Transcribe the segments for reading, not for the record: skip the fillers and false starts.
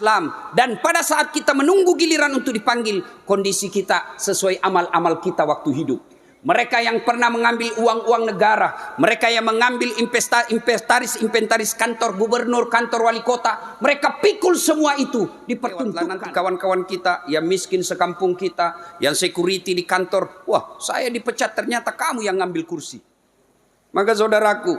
Islam, dan pada saat kita menunggu giliran untuk dipanggil, kondisi kita sesuai amal-amal kita waktu hidup. Mereka yang pernah mengambil uang-uang negara, mereka yang mengambil inventaris kantor gubernur, kantor wali kota, mereka pikul semua itu, dipertuntutkan. Nanti kawan-kawan kita yang miskin sekampung kita, yang security di kantor, wah saya dipecat, ternyata kamu yang ngambil kursi. Maka saudaraku,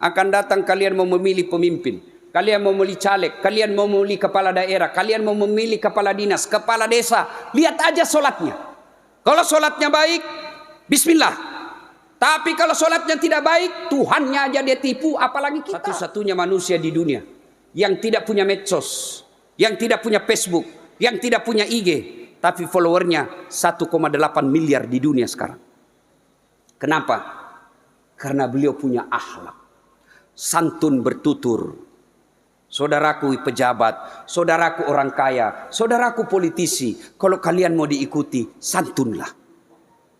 akan datang kalian mau memilih pemimpin, kalian mau memilih caleg, kalian mau memilih kepala daerah, kalian mau memilih kepala dinas, kepala desa. Lihat aja solatnya. Kalau solatnya baik, bismillah. Tapi kalau solatnya tidak baik, Tuhannya aja dia tipu, apalagi kita. Satu-satunya manusia di dunia yang tidak punya medsos, yang tidak punya Facebook, yang tidak punya IG, tapi followernya 1,8 miliar di dunia sekarang. Kenapa? Karena beliau punya akhlak, santun bertutur. Saudaraku pejabat, saudaraku orang kaya, saudaraku politisi, kalau kalian mau diikuti, santunlah.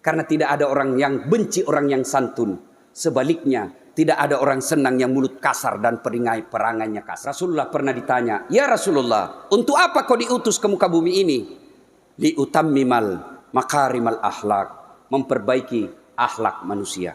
Karena tidak ada orang yang benci orang yang santun. Sebaliknya, tidak ada orang senang yang mulut kasar dan perangainya kasar. Rasulullah pernah ditanya, "Ya Rasulullah, untuk apa kau diutus ke muka bumi ini?" Liutammimal makarimal akhlak, memperbaiki akhlak manusia.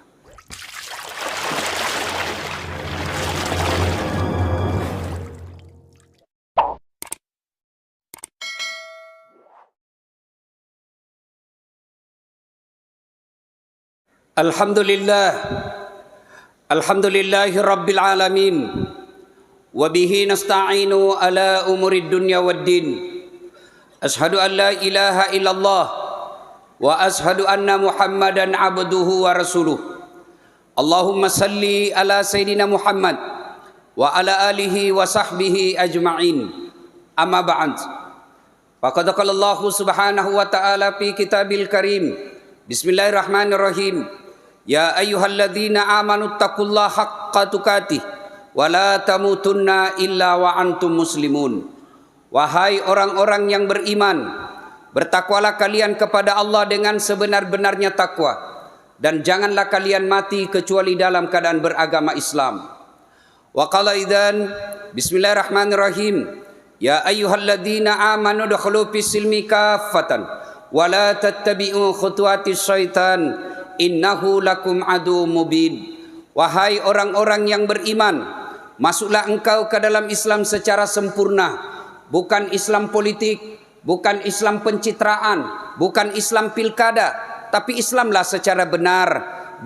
Alhamdulillahi rabbil alamin, wabihi nasta'inu ala umurid dunya waddin. Ashhadu an la ilaha illallah wa ashhadu anna muhammadan abduhu wa rasuluh. Allahumma salli ala sayyidina Muhammad wa ala alihi wa sahbihi ajma'in. Amma ba'd. Faqad qala Allah subhanahu wa ta'ala fi kitabil karim. Bismillahirrahmanirrahim. Ya ayyuhalladzina amanu taqullaha haqqa tuqatih wa la tamutunna illa wa antum muslimun. Wahai orang-orang yang beriman, bertakwalah kalian kepada Allah dengan sebenar-benarnya takwa, dan janganlah kalian mati kecuali dalam keadaan beragama Islam. Wa qala idzan bismillahirrahmanirrahim. Ya ayyuhalladzina amanu dukhulu fis silmi kaffatan wa la tattabi'u khutuwatis syaitan innahu lakum adu mubin. Wahai orang-orang yang beriman, masuklah engkau ke dalam Islam secara sempurna, bukan Islam politik, bukan Islam pencitraan, bukan Islam pilkada, tapi Islamlah secara benar.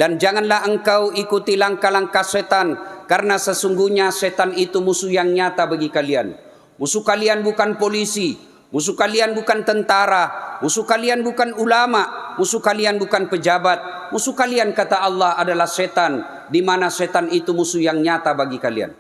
Dan janganlah engkau ikuti langkah-langkah setan, karena sesungguhnya setan itu musuh yang nyata bagi kalian. Musuh kalian bukan polisi, musuh kalian bukan tentara, musuh kalian bukan ulama, musuh kalian bukan pejabat. Musuh kalian, kata Allah, adalah setan, di mana setan itu musuh yang nyata bagi kalian.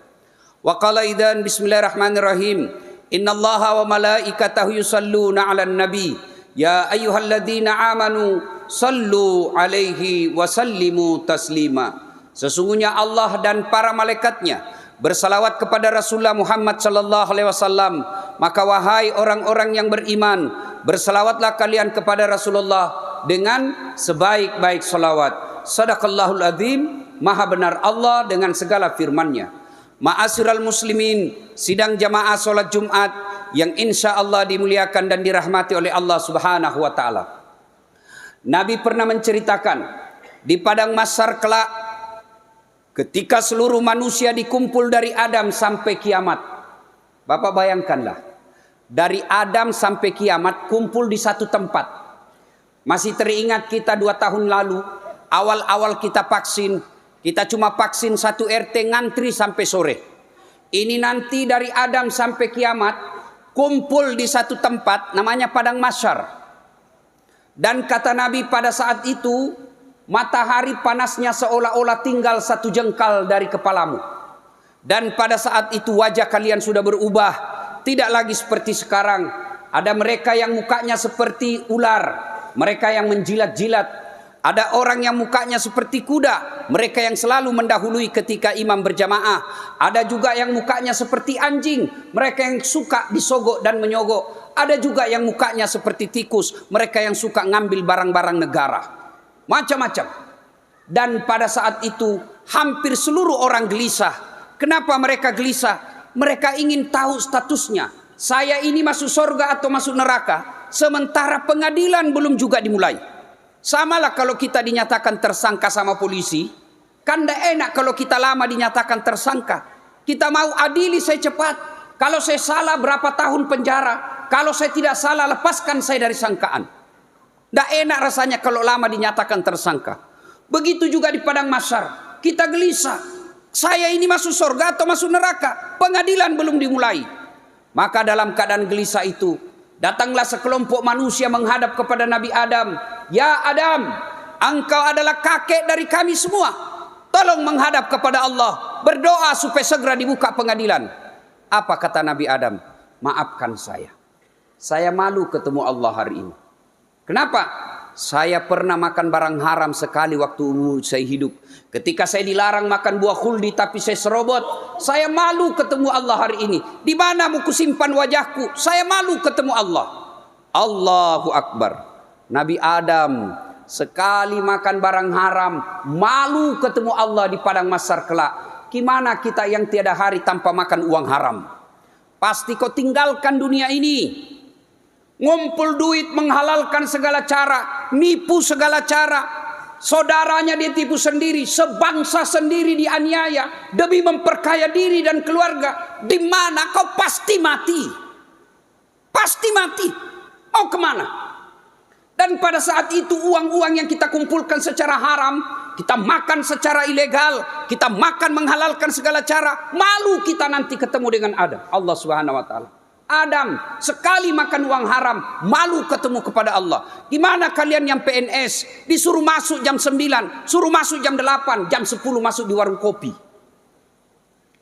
Wa qala idzan bismillahirrahmanirrahim. Innallaha wa malaikatahu yusalluna 'alan nabi. Ya ayyuhalladzina amanu sallu 'alaihi wa sallimu taslima. Sesungguhnya Allah dan para malaikatnya bersalawat kepada Rasulullah Muhammad sallallahu alaihi wasallam. Maka wahai orang-orang yang beriman, bersalawatlah kalian kepada Rasulullah dengan sebaik-baik salawat. Sadaqallahul azim, maha benar Allah dengan segala firman-Nya. Ma'asyiral muslimin, sidang jamaah salat Jumat yang insya Allah dimuliakan dan dirahmati oleh Allah Subhanahu wa taala. Nabi pernah menceritakan di padang mahsyar kelak, ketika seluruh manusia dikumpul dari Adam sampai kiamat. Bapak bayangkanlah, dari Adam sampai kiamat kumpul di satu tempat. Masih teringat kita 2 tahun lalu, awal-awal kita vaksin, kita cuma vaksin 1 RT ngantri sampai sore. Ini nanti dari Adam sampai kiamat kumpul di satu tempat namanya padang mahsyar. Dan kata Nabi pada saat itu, matahari panasnya seolah-olah tinggal 1 jengkal dari kepalamu. Dan pada saat itu wajah kalian sudah berubah, tidak lagi seperti sekarang. Ada mereka yang mukanya seperti ular, mereka yang menjilat-jilat. Ada orang yang mukanya seperti kuda, mereka yang selalu mendahului ketika imam berjamaah. Ada juga yang mukanya seperti anjing, mereka yang suka disogok dan menyogok. Ada juga yang mukanya seperti tikus, mereka yang suka ngambil barang-barang negara. Macam-macam. Dan pada saat itu hampir seluruh orang gelisah. Kenapa mereka gelisah? Mereka ingin tahu statusnya. Saya ini masuk surga atau masuk neraka. Sementara pengadilan belum juga dimulai. Samalah kalau kita dinyatakan tersangka sama polisi. Kan tidak enak kalau kita lama dinyatakan tersangka. Kita mau adili saya cepat. Kalau saya salah berapa tahun penjara. Kalau saya tidak salah lepaskan saya dari sangkaan. Tidak enak rasanya kalau lama dinyatakan tersangka. Begitu juga di padang mahsyar. Kita gelisah. Saya ini masuk surga atau masuk neraka? Pengadilan belum dimulai. Maka dalam keadaan gelisah itu, datanglah sekelompok manusia menghadap kepada Nabi Adam. Ya Adam, engkau adalah kakek dari kami semua. Tolong menghadap kepada Allah. Berdoa supaya segera dibuka pengadilan. Apa kata Nabi Adam? Maafkan saya. Saya malu ketemu Allah hari ini. Kenapa? Saya pernah makan barang haram sekali waktu umur saya hidup. Ketika saya dilarang makan buah khuldi tapi saya serobot. Saya malu ketemu Allah hari ini. Di mana mau kusimpan wajahku? Saya malu ketemu Allah. Allahu Akbar. Nabi Adam sekali makan barang haram, malu ketemu Allah di padang mahsyar kelak. Gimana kita yang tiada hari tanpa makan uang haram? Pasti kau tinggalkan dunia ini. Ngumpul duit, menghalalkan segala cara, nipu segala cara. Saudaranya dia tipu sendiri, sebangsa sendiri dianiaya demi memperkaya diri dan keluarga. Di mana kau pasti mati. Pasti mati. Mau kemana? Dan pada saat itu uang-uang yang kita kumpulkan secara haram, kita makan secara ilegal, kita makan menghalalkan segala cara, malu kita nanti ketemu dengan Allah Subhanahu wa taala. Adam sekali makan uang haram, malu ketemu kepada Allah. Gimana kalian yang PNS disuruh masuk jam 9, suruh masuk jam 8, jam 10 masuk di warung kopi?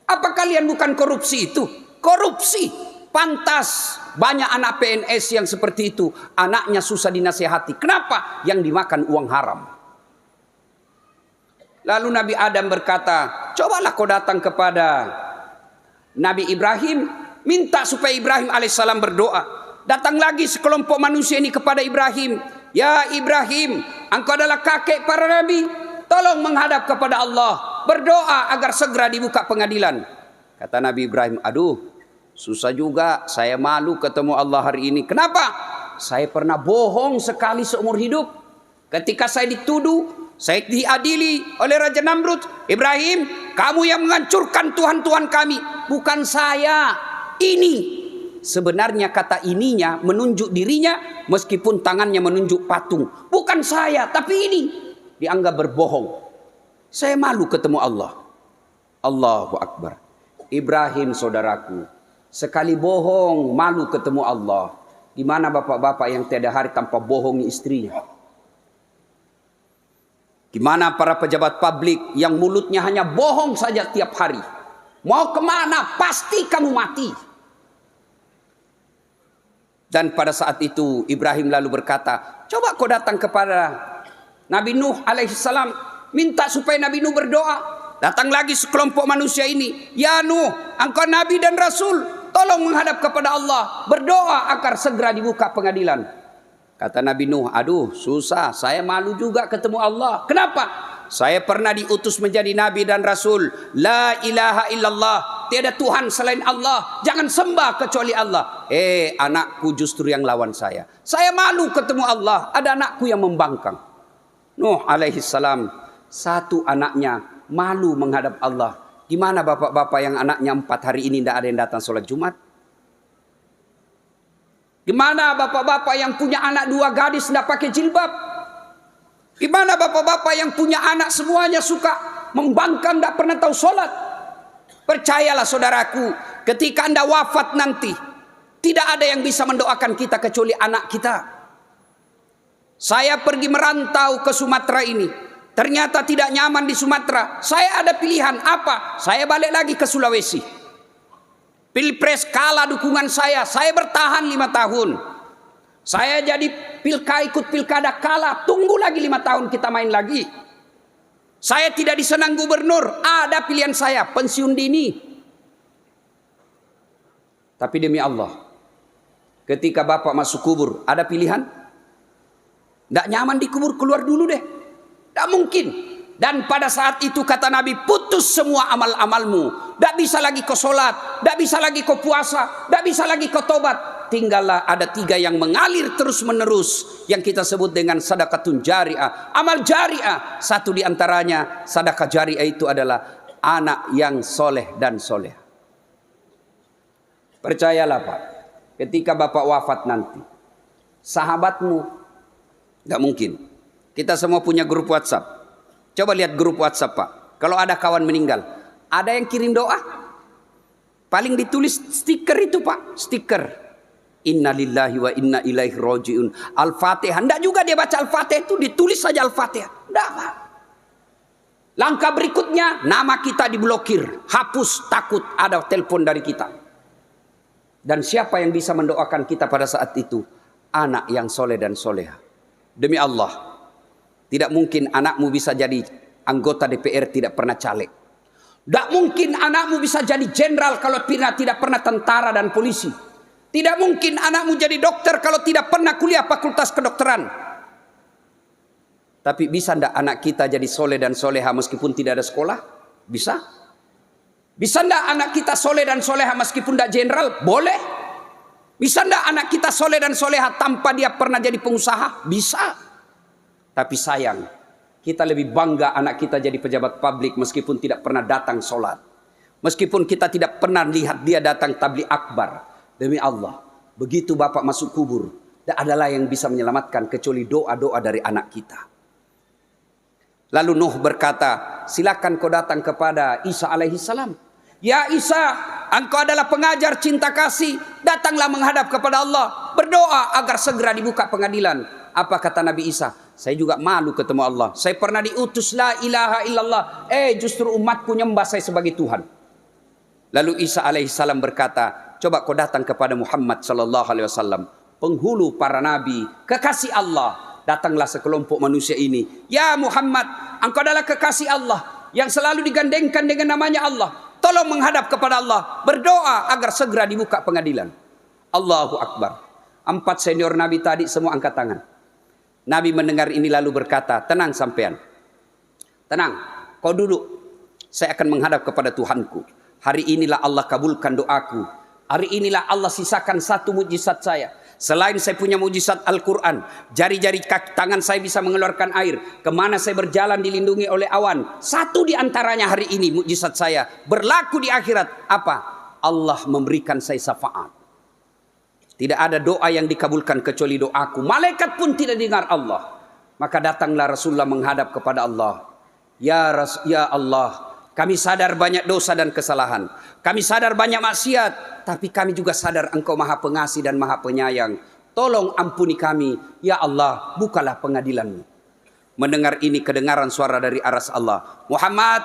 Apa kalian bukan korupsi itu? Korupsi. Pantas banyak anak PNS yang seperti itu, anaknya susah dinasihati. Kenapa? Yang dimakan uang haram. Lalu Nabi Adam berkata, cobalah kau datang kepada Nabi Ibrahim, minta supaya Ibrahim alaihissalam berdoa. Datang lagi sekelompok manusia ini kepada Ibrahim. Ya Ibrahim, engkau adalah kakek para nabi. Tolong menghadap kepada Allah. Berdoa agar segera dibuka pengadilan. Kata Nabi Ibrahim, aduh susah juga. Saya malu ketemu Allah hari ini. Kenapa? Saya pernah bohong sekali seumur hidup. Ketika saya dituduh, saya diadili oleh Raja Namrud. Ibrahim, kamu yang menghancurkan Tuhan-Tuhan kami. Bukan saya. Ini sebenarnya kata ininya menunjuk dirinya meskipun tangannya menunjuk patung. Bukan saya, tapi ini dianggap berbohong. Saya malu ketemu Allah. Allahu Akbar. Ibrahim saudaraku, sekali bohong malu ketemu Allah. Di mana bapak-bapak yang tiada hari tanpa bohongi istrinya? Gimana para pejabat publik yang mulutnya hanya bohong saja tiap hari? Mau kemana? Pasti kamu mati. Dan pada saat itu Ibrahim lalu berkata, coba kau datang kepada Nabi Nuh alaihissalam, minta supaya Nabi Nuh berdoa. Datang lagi sekelompok manusia ini. Ya Nuh, engkau Nabi dan Rasul, tolong menghadap kepada Allah. Berdoa agar segera dibuka pengadilan. Kata Nabi Nuh, aduh susah, saya malu juga ketemu Allah. Kenapa? Saya pernah diutus menjadi Nabi dan Rasul. La ilaha illallah. Tiada Tuhan selain Allah. Jangan sembah kecuali Allah. Anakku justru yang lawan saya. Saya malu ketemu Allah. Ada anakku yang membangkang. Nuh alaihissalam. Satu anaknya malu menghadap Allah. Gimana bapak-bapak yang anaknya 4 hari ini tidak ada yang datang sholat Jumat? Gimana bapak-bapak yang punya anak 2 gadis tidak pakai jilbab? Gimana bapak-bapak yang punya anak semuanya suka membangkang, tidak pernah tahu sholat? Percayalah saudaraku, ketika Anda wafat nanti, tidak ada yang bisa mendoakan kita kecuali anak kita. Saya pergi merantau ke Sumatera ini, ternyata tidak nyaman di Sumatera. Saya ada pilihan apa? Saya balik lagi ke Sulawesi. Pilpres kalah dukungan saya bertahan 5 tahun. Saya jadi ikut pilkada kalah, tunggu lagi 5 tahun kita main lagi. Saya tidak disenang gubernur, ada pilihan saya, pensiun dini. Tapi demi Allah, ketika bapak masuk kubur, ada pilihan? Tidak nyaman di kubur, keluar dulu deh. Tidak mungkin. Dan pada saat itu kata Nabi, putus semua amal-amalmu. Tidak bisa lagi kau sholat, tidak bisa lagi kau puasa, tidak bisa lagi kau tobat. Tinggallah ada 3 yang mengalir terus menerus, yang kita sebut dengan sedekatun jariah, amal jariah. Satu di antaranya sedekah jariah itu adalah anak yang soleh dan soleh. Percayalah Pak, ketika Bapak wafat nanti, sahabatmu, gak mungkin. Kita semua punya grup WhatsApp. Coba lihat grup WhatsApp Pak. Kalau ada kawan meninggal, ada yang kirim doa? Paling ditulis stiker itu Pak, stiker. Inna lillahi wa inna ilaihi roji'un. Al-Fatihah. Tidak juga dia baca Al-Fatihah itu, ditulis saja Al-Fatihah. Tidak Pak. Langkah berikutnya, nama kita diblokir. Hapus, takut ada telepon dari kita. Dan siapa yang bisa mendoakan kita pada saat itu? Anak yang soleh dan soleha. Demi Allah, tidak mungkin anakmu bisa jadi anggota DPR tidak pernah caleg. Tidak mungkin anakmu bisa jadi jenderal kalau tidak pernah tentara dan polisi. Tidak mungkin anakmu jadi dokter kalau tidak pernah kuliah fakultas kedokteran. Tapi bisa tidak anak kita jadi soleh dan soleha meskipun tidak ada sekolah? Bisa. Bisa tidak anak kita soleh dan soleha meskipun tidak jenderal? Boleh. Bisa tidak anak kita soleh dan soleha tanpa dia pernah jadi pengusaha? Bisa. Tapi sayang, kita lebih bangga anak kita jadi pejabat publik meskipun tidak pernah datang sholat. Meskipun kita tidak pernah lihat dia datang tabligh akbar. Demi Allah, begitu Bapak masuk kubur, tidak adalah yang bisa menyelamatkan kecuali doa-doa dari anak kita. Lalu Nuh berkata, silakan kau datang kepada Isa alaihissalam. Ya Isa, engkau adalah pengajar cinta kasih. Datanglah menghadap kepada Allah. Berdoa agar segera dibuka pengadilan. Apa kata Nabi Isa? Saya juga malu ketemu Allah. Saya pernah diutus la ilaha illallah. Justru umatku nyembah saya sebagai Tuhan. Lalu Isa alaihissalam berkata, coba kau datang kepada Muhammad sallallahu alaihi wasallam, penghulu para nabi, kekasih Allah. Datanglah sekelompok manusia ini. Ya Muhammad, engkau adalah kekasih Allah yang selalu digandengkan dengan namanya Allah. Tolong menghadap kepada Allah. Berdoa agar segera dibuka pengadilan. Allahu Akbar. 4 senior nabi tadi semua angkat tangan. Nabi mendengar ini lalu berkata, tenang sampean. Tenang, kau duduk. Saya akan menghadap kepada Tuhanku. Hari inilah Allah kabulkan doaku. Hari inilah Allah sisakan satu mujizat saya. Selain saya punya mujizat Al-Quran, jari-jari kaki tangan saya bisa mengeluarkan air. Kemana saya berjalan dilindungi oleh awan. Satu di antaranya hari ini mujizat saya. Berlaku di akhirat. Apa? Allah memberikan saya syafaat. Tidak ada doa yang dikabulkan kecuali doaku. Malaikat pun tidak dengar Allah. Maka datanglah Rasulullah menghadap kepada Allah. Ya Allah, kami sadar banyak dosa dan kesalahan. Kami sadar banyak maksiat. Tapi kami juga sadar Engkau Maha Pengasih dan Maha Penyayang. Tolong ampuni kami. Ya Allah, bukalah pengadilan-Mu. Mendengar ini kedengaran suara dari aras Allah. Muhammad,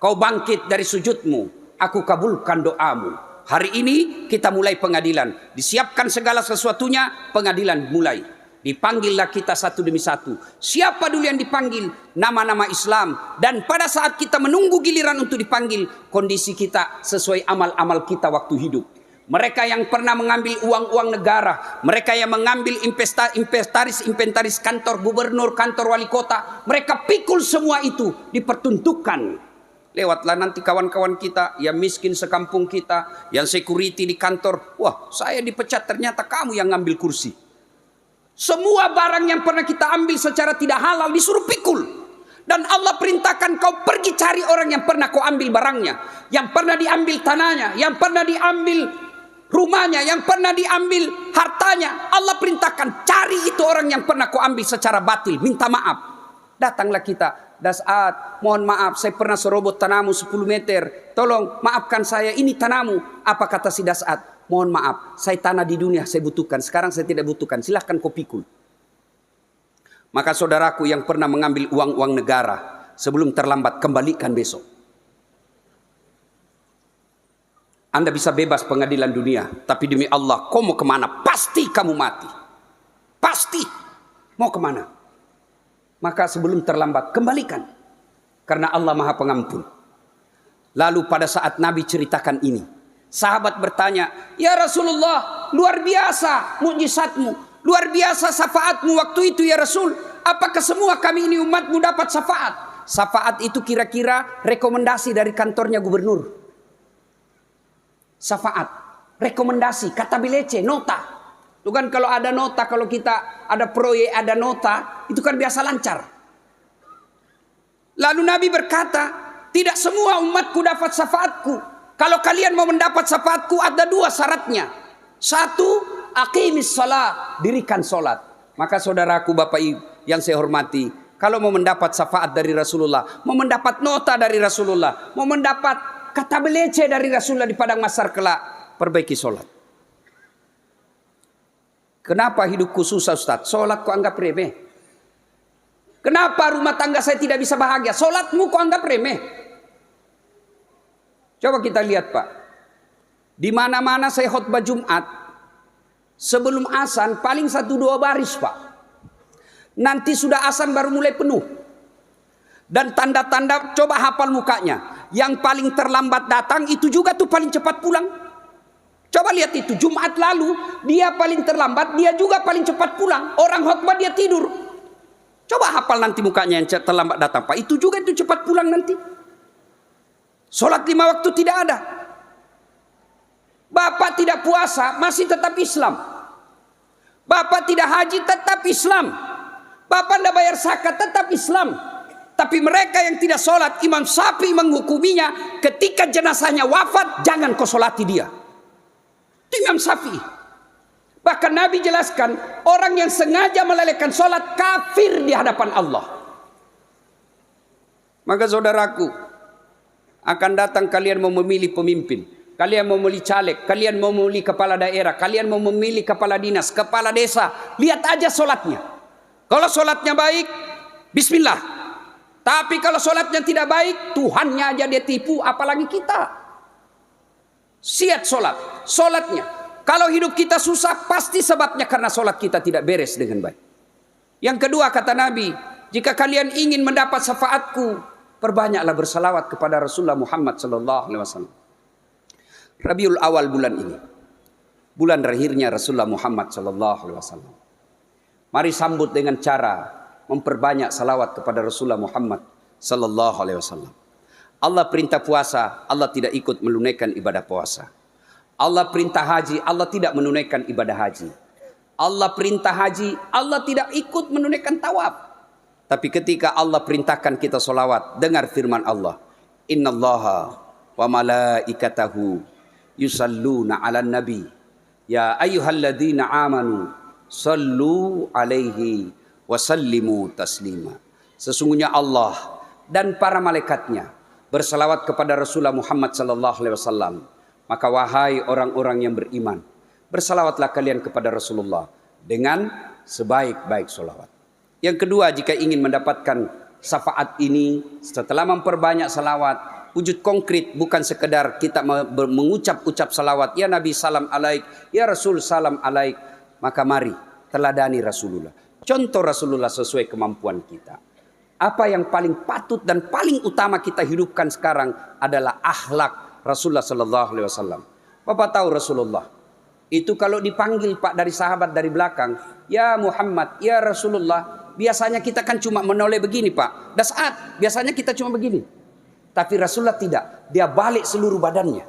kau bangkit dari sujudmu. Aku kabulkan doamu. Hari ini kita mulai pengadilan. Disiapkan segala sesuatunya, pengadilan mulai. Dipanggillah kita satu demi satu. Siapa dulu yang dipanggil? Nama-nama Islam. Dan pada saat kita menunggu giliran untuk dipanggil, kondisi kita sesuai amal-amal kita waktu hidup. Mereka yang pernah mengambil uang-uang negara, mereka yang mengambil inventaris kantor gubernur, kantor wali kota, mereka pikul semua itu, dipertuntukkan. Lewatlah nanti kawan-kawan kita yang miskin sekampung kita, yang security di kantor. Wah, saya dipecat, ternyata kamu yang ngambil kursi. Semua barang yang pernah kita ambil secara tidak halal disuruh pikul. Dan Allah perintahkan kau pergi cari orang yang pernah kau ambil barangnya, yang pernah diambil tanahnya, yang pernah diambil rumahnya, yang pernah diambil hartanya. Allah perintahkan cari itu orang yang pernah kau ambil secara batil, minta maaf. Datanglah kita. Das'at, mohon maaf, saya pernah serobot tanahmu 10 meter. Tolong maafkan saya, ini tanahmu. Apa kata si Das'at? Mohon maaf, saya tanah di dunia saya butuhkan. Sekarang saya tidak butuhkan, silahkan kau pikul. Maka saudaraku yang pernah mengambil uang-uang negara, sebelum terlambat kembalikan besok. Anda bisa bebas pengadilan dunia, tapi demi Allah, kau mau kemana? Pasti kamu mati. Pasti. Mau kemana? Maka sebelum terlambat kembalikan. Karena Allah Maha Pengampun. Lalu pada saat Nabi ceritakan ini, sahabat bertanya, ya Rasulullah, luar biasa mukjizatmu, luar biasa syafaatmu waktu itu ya Rasul. Apakah semua kami ini umatmu dapat syafaat? Syafaat itu kira-kira rekomendasi dari kantornya gubernur. Syafaat, rekomendasi, kata bilece, nota. Itu kan kalau ada nota, kalau kita ada proyek, ada nota, itu kan biasa lancar. Lalu Nabi berkata, tidak semua umatku dapat syafaatku. Kalau kalian mau mendapat syafaatku ada 2 syaratnya. 1, aqimis shalah, dirikan salat. Maka saudaraku, Bapak Ibu yang saya hormati, kalau mau mendapat syafaat dari Rasulullah, mau mendapat nota dari Rasulullah, mau mendapat kata belece dari Rasulullah di padang mahsyar kelak, perbaiki salat. Kenapa hidupku susah, Ustaz? Salat kok anggap remeh? Kenapa rumah tangga saya tidak bisa bahagia? Salatmu kok anggap remeh? Coba kita lihat, Pak. Di mana-mana saya khutbah Jumat, sebelum azan paling 1-2 baris, Pak. Nanti sudah azan baru mulai penuh. Dan tanda-tanda coba hafal mukanya. Yang paling terlambat datang itu juga tuh paling cepat pulang. Coba lihat itu, Jumat lalu dia paling terlambat, dia juga paling cepat pulang. Orang khutbah dia tidur. Coba hafal nanti mukanya yang terlambat datang, Pak. Itu juga itu cepat pulang nanti. Sholat 5 waktu tidak ada. Bapak tidak puasa, masih tetap Islam. Bapak tidak haji, tetap Islam. Bapak tidak bayar zakat, tetap Islam. Tapi mereka yang tidak sholat, Imam Syafi'i menghukuminya, ketika jenazahnya wafat, jangan kau sholati dia. Itu Imam Syafi'i. Bahkan Nabi jelaskan, orang yang sengaja melalaikan sholat, kafir di hadapan Allah. Maka saudaraku, akan datang kalian mau memilih pemimpin, kalian mau memilih caleg, kalian mau memilih kepala daerah, kalian mau memilih kepala dinas, kepala desa. Lihat aja sholatnya. Kalau sholatnya baik, bismillah. Tapi kalau sholatnya tidak baik, Tuhannya aja dia tipu, apalagi kita. Siap sholatnya. Kalau hidup kita susah, pasti sebabnya karena sholat kita tidak beres dengan baik. Yang kedua kata Nabi, jika kalian ingin mendapat syafaatku, perbanyaklah bersalawat kepada Rasulullah Muhammad SAW. Rabiul Awal bulan ini, bulan lahirnya Rasulullah Muhammad SAW. Mari sambut dengan cara memperbanyak salawat kepada Rasulullah Muhammad SAW. Allah perintah puasa, Allah tidak ikut menunaikan ibadah puasa. Allah perintah haji, Allah tidak menunaikan ibadah haji. Allah perintah haji, Allah tidak ikut menunaikan tawaf. Tapi ketika Allah perintahkan kita solawat, dengar firman Allah. Innallaha wa malaikatahu yusalluna ala nabi. Ya ayyuhalladzina amanu sallu alaihi wa sallimu taslima. Sesungguhnya Allah dan para malaikatnya bersalawat kepada Rasulullah Muhammad sallallahu alaihi wasallam. Maka wahai orang-orang yang beriman, bersalawatlah kalian kepada Rasulullah dengan sebaik-baik solawat. Yang kedua, jika ingin mendapatkan syafaat ini, setelah memperbanyak salawat, wujud konkret, bukan sekedar kita mengucap-ucap salawat, ya Nabi salam alaik, ya Rasul salam alaik, maka mari teladani Rasulullah. Contoh Rasulullah sesuai kemampuan kita. Apa yang paling patut dan paling utama kita hidupkan sekarang adalah akhlak Rasulullah Sallallahu Alaihi Wasallam. Bapak tahu Rasulullah itu kalau dipanggil Pak dari sahabat dari belakang, ya Muhammad, ya Rasulullah, biasanya kita kan cuma menoleh begini Pak. Dan saat biasanya kita cuma begini. Tapi Rasulullah tidak, dia balik seluruh badannya.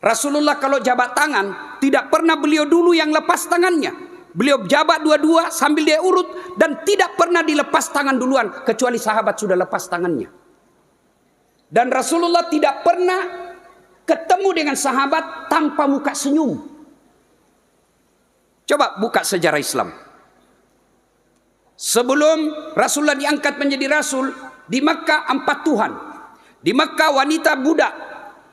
Rasulullah kalau jabat tangan, tidak pernah beliau dulu yang lepas tangannya. Beliau jabat dua-dua sambil dia urut dan tidak pernah dilepas tangan duluan kecuali sahabat sudah lepas tangannya. Dan Rasulullah tidak pernah ketemu dengan sahabat tanpa muka senyum. Coba buka sejarah Islam. Sebelum Rasulullah diangkat menjadi Rasul, di Mekah 4 Tuhan. Di Mekah wanita budak.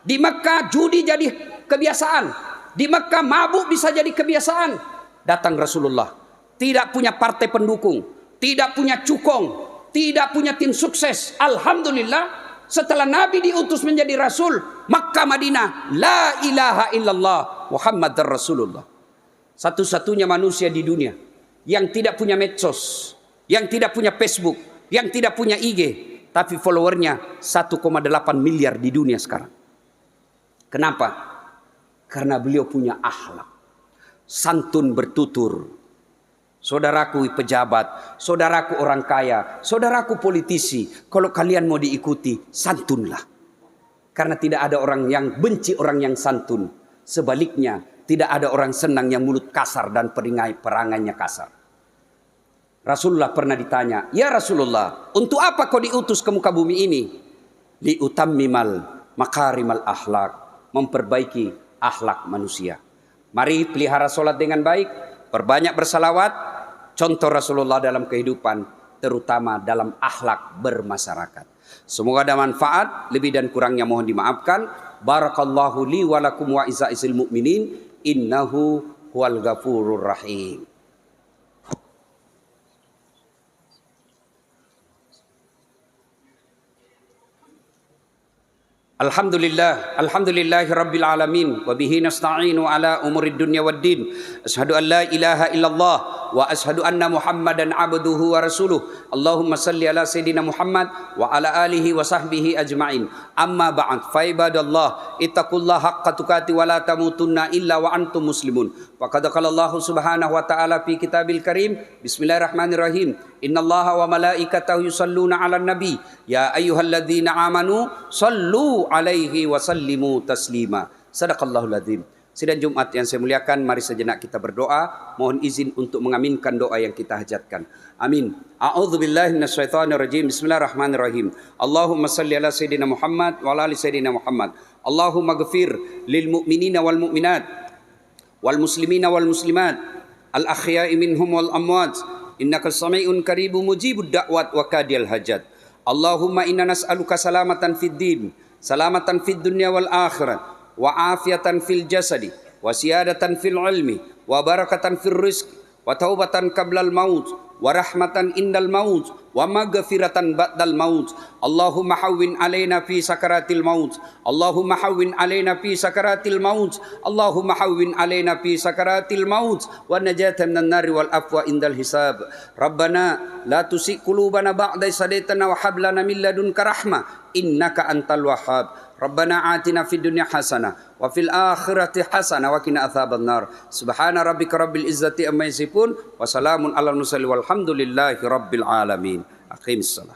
Di Mekah judi jadi kebiasaan. Di Mekah mabuk bisa jadi kebiasaan. Datang Rasulullah. Tidak punya partai pendukung. Tidak punya cukong. Tidak punya tim sukses. Alhamdulillah. Setelah Nabi diutus menjadi Rasul, Makkah Madinah, la ilaha illallah Muhammad Rasulullah. Satu-satunya manusia di dunia yang tidak punya medsos, yang tidak punya Facebook, yang tidak punya IG, tapi followernya 1,8 miliar di dunia sekarang. Kenapa? Karena beliau punya akhlak, santun bertutur, saudaraku pejabat, saudaraku orang kaya, saudaraku politisi, kalau kalian mau diikuti, santunlah. Karena tidak ada orang yang benci orang yang santun. Sebaliknya, tidak ada orang senang yang mulut kasar dan perangannya kasar. Rasulullah pernah ditanya, "Ya Rasulullah, untuk apa kau diutus ke muka bumi ini?" "Liutammimal makarimal akhlak," memperbaiki akhlak manusia. Mari pelihara solat dengan baik, perbanyak bersalawat, contoh Rasulullah dalam kehidupan, terutama dalam akhlak bermasyarakat. Semoga ada manfaat, lebih dan kurangnya mohon dimaafkan. Barakallahu li wa lakum wa izaisil mu'minin, innahu huwal ghafurur rahim. Alhamdulillahi rabbil alamin, wa bihi nasta'inu ala umurid dunya waddin. Asyhadu an la ilaha illallah wa asyhadu anna Muhammadan abduhu wa rasuluh. Allahumma salli ala sayyidina Muhammad wa ala alihi wa sahbihi ajma'in. Amma ba'd, fa ibadallah ittaqullaha haqqa tuqati wa la tamutunna illa wa antum muslimun. Faqad qala Allah subhanahu wa ta'ala fi kitabil karim, bismillahirrahmanirrahim. Innallaha wa malaikatahu yusalluna 'alan nabi, ya ayyuhalladzina amanu sallu alaihi wa sallimu taslima. Sadaqallahul adzim. Sidang Jumat yang saya muliakan, mari sejenak kita berdoa. Mohon izin untuk mengaminkan doa yang kita hajatkan. Amin. A'udzubillahi minasyaitonir rajim. Bismillahirrahmanirrahim. Allahumma salli ala sayyidina Muhammad wa ala ali sayyidina Muhammad. Allahumma ghfir lil mu'minina wal mu'minat wal muslimina wal muslimat al ahya'i minhum wal amwat. Innaka sami'un qaribun mujibud da'wat wa kadiyal hajat. Allahumma inna nas'aluka salamatan fid din, salamatan fid dunya wal akhirat, wa afiatan fil jasadi, wa siyadatan fil ilmi, wa barakatan fil rizq, wa taubatan qablal maut, wa rahmatan indal maut, wa maghfiratan ba'dal maut. Allahumma hawwin alaina fi sakaratil maut. Allahumma hawwin alaina fi sakaratil maut. Allahumma hawwin alaina fi sakaratil maut wa najatan minan nari wal afwa indal hisab. Rabbana la tusik qulubana ba'da idh hadaitana wa hab lana min ladunka rahmah innaka antal wahhab. Rabbana atina fid dunya hasanah wa fil akhirati hasanah wa qina adzabannar. Subhana rabbika rabbil izzati amma yasifun wa salamun alal mursalin walhamdulillahi rabbil alamin. Aqimissalah.